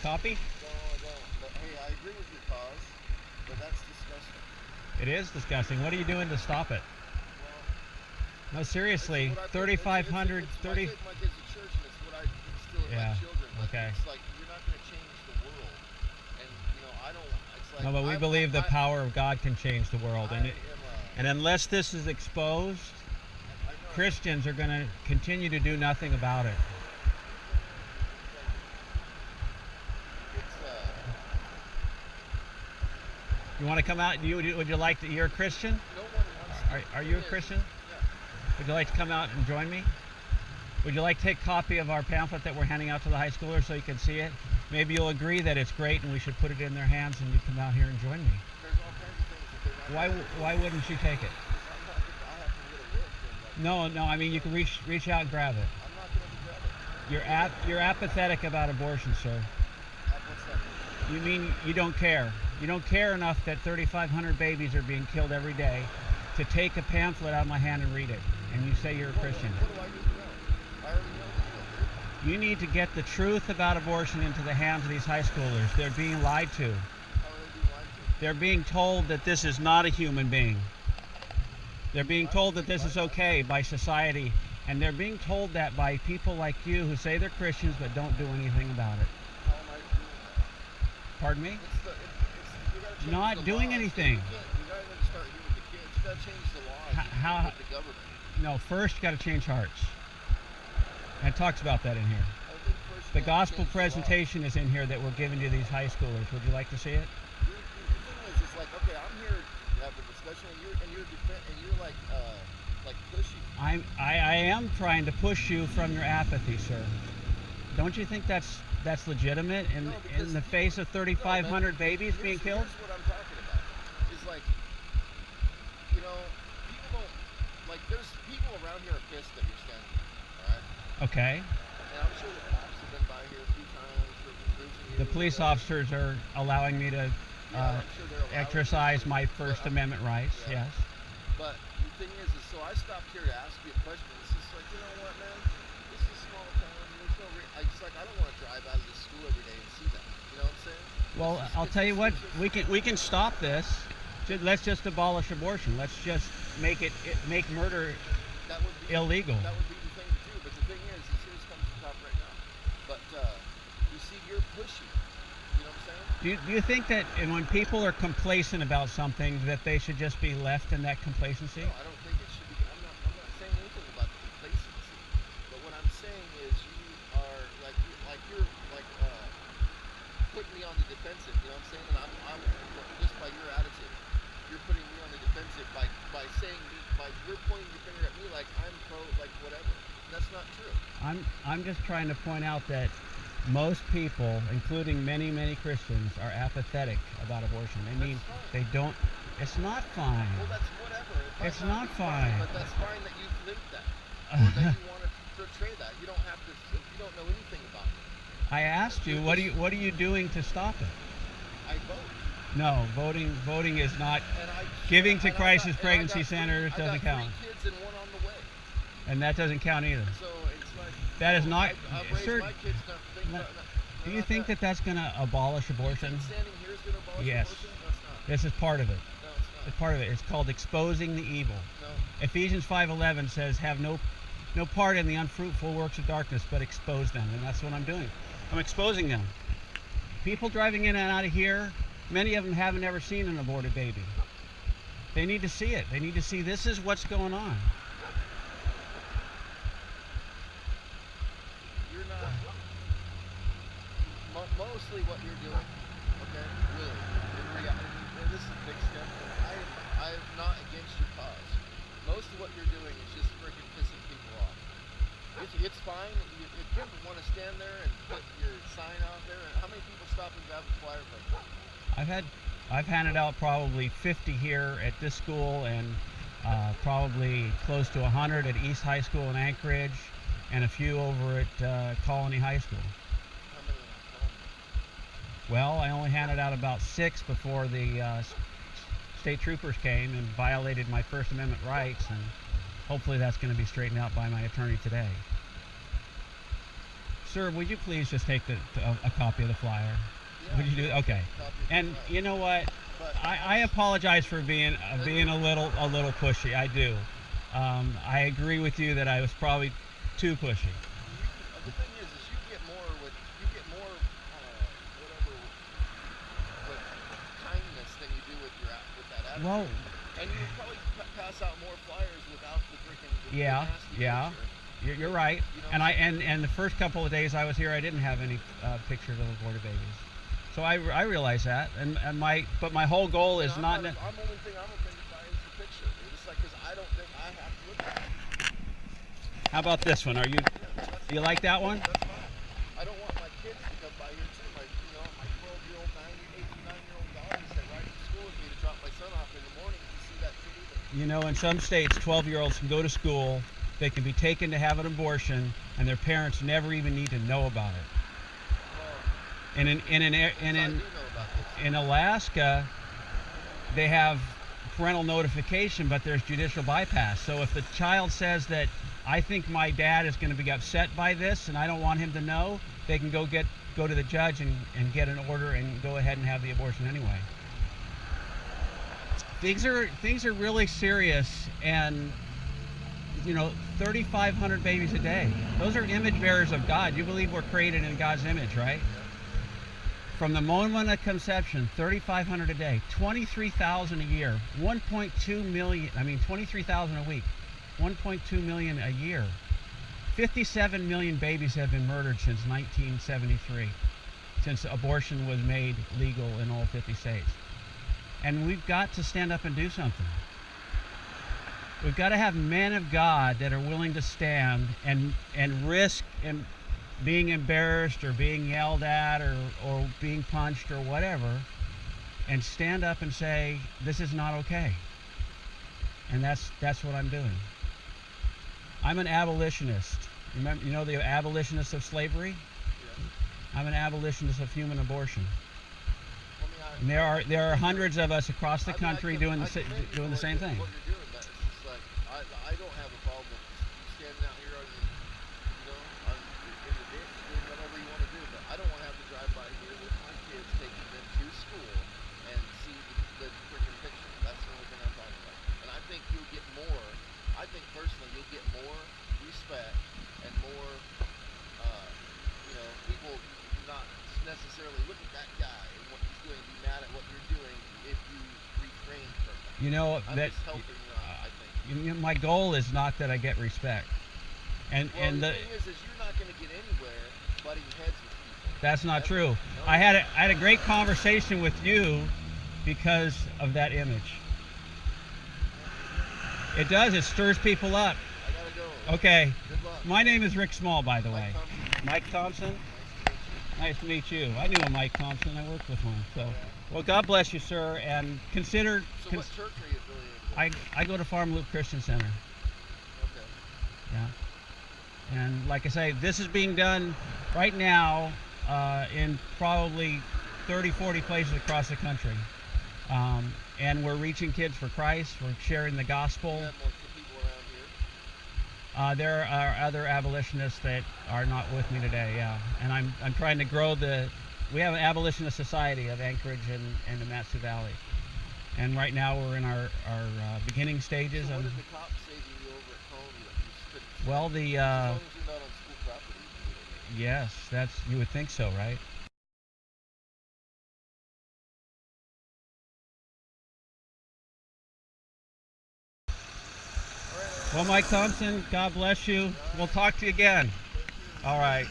copy? No, I don't. But hey, I agree with your cause, but that's disgusting. It is disgusting. What are you doing to stop it? Well, No, seriously, it's what I put, 3,500, it's, 30. I take my kids to church, and it's what I instill in Yeah. my children. But Okay. it's like you're not going to change the world, and I don't. It's like No, but we believe the I power of God can change the world, am and unless this is exposed, I know. Christians are going to continue to do nothing about it. You want to come out? Would you like to? You're a Christian? No one wants to. Are you a Christian? Yeah. Would you like to come out and join me? Would you like to take a copy of our pamphlet that we're handing out to the high schoolers so you can see it? Maybe you'll agree that it's great and we should put it in their hands and you come out here and join me. There's all kinds of things that they're not. Why wouldn't you take it? I have to get a whip. No, I mean you can reach out and grab it. I'm not going to grab it. You're apathetic about abortion, sir. What's that? You mean you don't care? You don't care enough that 3,500 babies are being killed every day to take a pamphlet out of my hand and read it, and you say you're a Christian. What do I need to know? I already know. You need to get the truth about abortion into the hands of these high schoolers. They're being lied to. How are they being lied to? They're being told that this is not a human being. They're being told that this is okay by society, and they're being told that by people like you who say they're Christians but don't do anything about it. How am I doing that? Pardon me? You gotta change Not the doing laws. anything. You gotta start here with the kids. You gotta change the laws. How- With the government. No, first you got to change hearts. And it talks about that in here. I think first The you gotta gospel change the laws. presentation is in here that we're giving to these high schoolers. Would you like to see it? The thing is, it's like, okay, I'm here to have a discussion, and you're like pushy. I am trying to push you from your apathy, sir. Don't you think that's legitimate in the face of 3,500 babies being killed? Here's what I'm talking about. Is like, people don't, like, there's people around here are pissed that you're standing here, all right? Okay. And I'm sure the cops have been by here a few times for cruising you. The police officers are allowing me to I'm sure they're allowed exercise to. my First Amendment rights, Yeah. yes. But the thing is so I stopped here to ask you a question. It's just like, you know what, man? This is a small town. There's no I don't want to drive out of this school every day and see that. You know what I'm saying? Well, I'll tell you what, we can stop this. Let's just abolish abortion. Let's just make murder That would be illegal. That would be the thing to do. But the thing is here's comes to the top right now. But you see, you're pushy. You know what I'm saying? Do you think that when people are complacent about something that they should just be left in that complacency? No, I don't think it should be. I'm not saying anything about the complacency. But what I'm saying is you are you're putting me on the defensive. You know what I'm saying? And I'm just by your attitude, you're putting me on the defensive by saying you're pointing your finger at me like I'm pro whatever. That's not true. I'm just trying to point out that most people, including many Christians, are apathetic about abortion. They don't. It's not fine. Well, that's whatever. It's not fine. But that's fine that you've lived that, or that you want to portray that. You don't have to. You don't know anything about it. I asked you, what are you doing to stop it? I vote. No, voting is not. Giving to crisis pregnancy centers doesn't count. 3 kids and one on the way. And that doesn't count either. So it's like. That is not. I've raised Sir, my kids not to think about. do you think that that's going to abolish abortion? You think standing here is going to abolish Yes. abortion? No, it's not. This is part of it. No, it's not. It's part of it. It's called exposing the evil. No. Ephesians 5:11 says, "Have no part in the unfruitful works of darkness, but expose them." And that's what I'm doing. I'm exposing them. People driving in and out of here, many of them haven't ever seen an aborted baby. They need to see it. They need to see this is what's going on. You're not. Mostly what you're doing, okay, really, in reality, and this is a big step. I'm not against your cause. Most of what you're doing is just freaking pissing people off. It's fine. If you want to stand there and put your sign out there, how many people stop and grab a flyer from you? I've handed out probably 50 here at this school and probably close to 100 at East High School in Anchorage and a few over at Colony High School. How many are on? Well, I only handed out about 6 before the state troopers came and violated my First Amendment rights, and hopefully that's going to be straightened out by my attorney today. Sir, would you please just take a copy of the flyer? Yeah, Would you do? Okay. copy of the And flyer. you know what? But I apologize for being a little pushy. I do. I agree with you that I was probably too pushy. the thing is you get more whatever with kindness than you do with with that attitude. Well, And you would probably pass out more flyers without the freaking yeah, nasty yeah. picture. You're right. You know And what I'm and the first couple of days I was here, I didn't have any pictures of aborted babies. So I realize that, and my whole goal is not. I'm only thing I'm offended by is the picture. It's just like because I don't think I have to look at it. How about this one? You like that one? That's fine. I don't want my kids to come by here too. My 12-year-old, 9-year-old daughter is right to school with me to drop my son off in the morning to see that kid either. You know, in some states, 12-year-olds can go to school. They can be taken to have an abortion, and their parents never even need to know about it. In Alaska, they have parental notification, but there's judicial bypass. So if the child says that I think my dad is going to be upset by this and I don't want him to know, they can go to the judge and get an order and go ahead and have the abortion anyway. Things are really serious, and 3,500 babies a day. Those are image bearers of God. You believe we're created in God's image, right? From the moment of conception, 3,500 a day, 23,000 a year, 1.2 million, 23,000 a week, 1.2 million a year. 57 million babies have been murdered since 1973, since abortion was made legal in all 50 states. And we've got to stand up and do something. We've got to have men of God that are willing to stand and risk being embarrassed or being yelled at or being punched or whatever, and stand up and say, this is not okay. And that's what I'm doing. I'm an abolitionist. Remember, the abolitionists of slavery? Yeah. I'm an abolitionist of human abortion. And there are hundreds of us across the country doing the same thing. What you're doing, but it's just like I don't have a problem with standing out here in the ditch doing whatever you want to do, but I don't want to have to drive by here with my kids taking them to school and see the freaking picture. That's the only thing I'm talking about. And I think you'll get more. I think personally you'll get more respect and more, people not necessarily look at that guy and what he's doing, be mad at what you're doing if you refrain from that. I'm just helping you out, I think. My goal is not that I get respect. And the thing is you're not going to get anywhere butting heads with people. That's not true. No. I had a great conversation with you because of that image. It does. It stirs people up. I gotta go. Okay. Good luck. My name is Rick Small, by the way. Mike Thompson. Mike Thompson? Nice to meet you. I knew a Mike Thompson. I worked with one. So, well, God bless you, sir. And consider. So what church are you affiliated with? I go to Farm Loop Christian Center. Okay. Yeah. And like I say, this is being done right now in probably 30, 40 places across the country. And we're reaching kids for Christ. We're sharing the gospel. You have more people around here? There are other abolitionists that are not with me today, yeah. And I'm trying to grow we have an abolitionist society of Anchorage and the Matsu Valley. And right now we're in our beginning stages. So what did the cops say to you over at Coney that you couldn't? Well, as long as you're not on school property. Yes, you would think so, right? Well, Mike Thompson, God bless you. We'll talk to you again. All right.